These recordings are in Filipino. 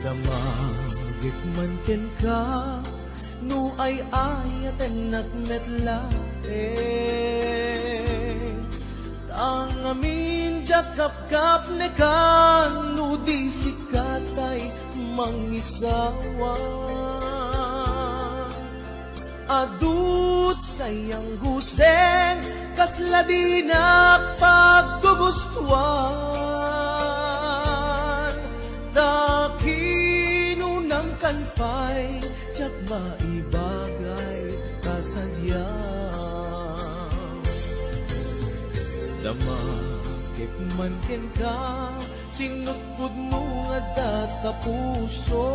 Damagit man ken ka, no ay ayaten at metlate. Ang amin jakap-kap ne kan, no di sikatay mangisawa. Adut sayang guseng, kasla di paggugustuhan. Dakinunang kanpay, tsak maibagay kasadyang. Damakip man ken ka, sinutpud mo nga data puso.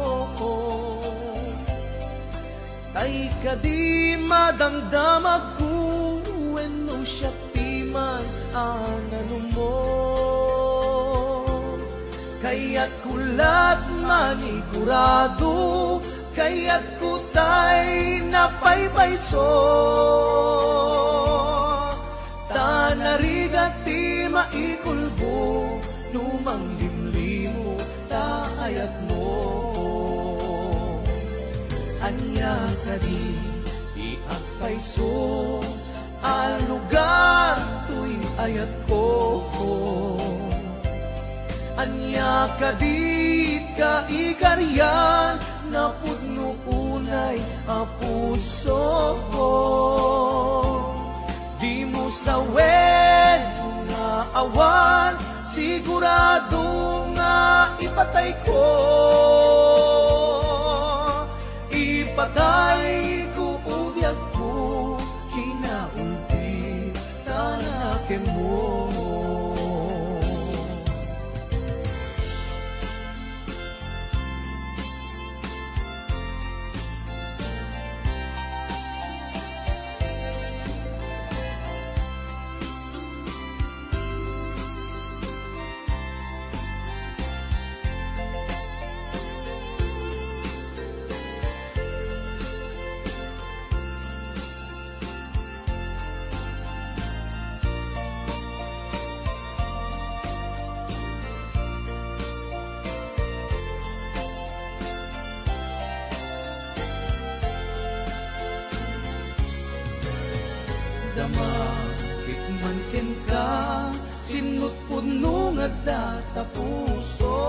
Tay ka di madamdamag ko, wenno siya piman anano mo. Kaya't kulat manigurado, kaya't kutay napaypayso. Tanarigat ti maikulbo, numang limlimo taayat mo. Anya ka di agpayso, al lugar tuy ayat ko. Anya ka di ka ikaryan, na pudno unay a puso. Di mo sawen nga awan, sigurado nga ipatay ko. Ipatay ko ubiyag ko, kinaulti tanakin mo. Damakit man ken ka, sinutpud no nga data puso.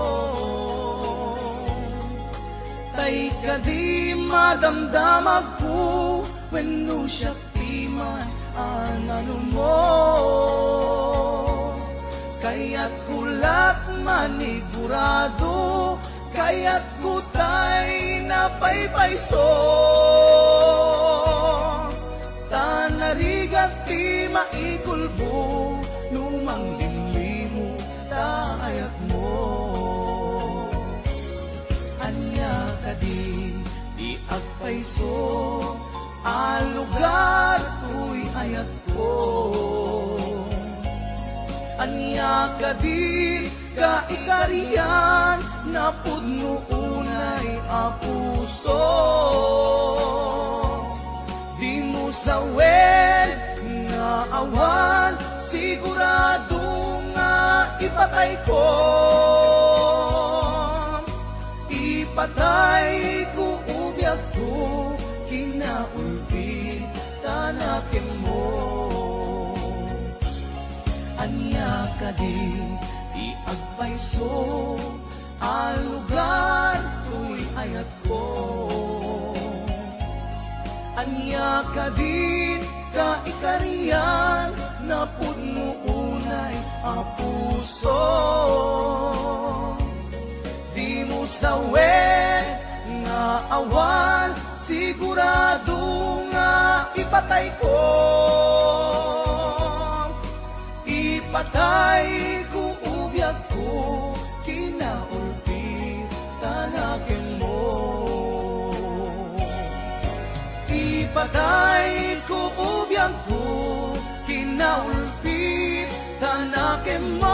Tay ka di madamdamag ko, wenno siya piman anano mo. Kaya't kulat manigurado, kaya't kutay napaypayso. Tanarigat ti maikulbo, numang limlimo taayat mo. Anya ka di agpayso, al lugar tuy ayat ko. Anya ka di ka ikariyan, na pudno unay a puso. Sawen nga awan, sigurado nga ipatay ko. Ipatay ko ubiyag ko, kinaulti tanakin mo. Anya ka di agpayso, al lugar tuy ayat ko. Anya ka di ka ikariyan, na pudno unay a puso. Di mo sawen nga awan, sigurado nga ipatay ko. Ipatay ko ubiyag ko, kinaulti tanakin mo. Ipatay ko ubiyag ko, kinaulti tanakin mo.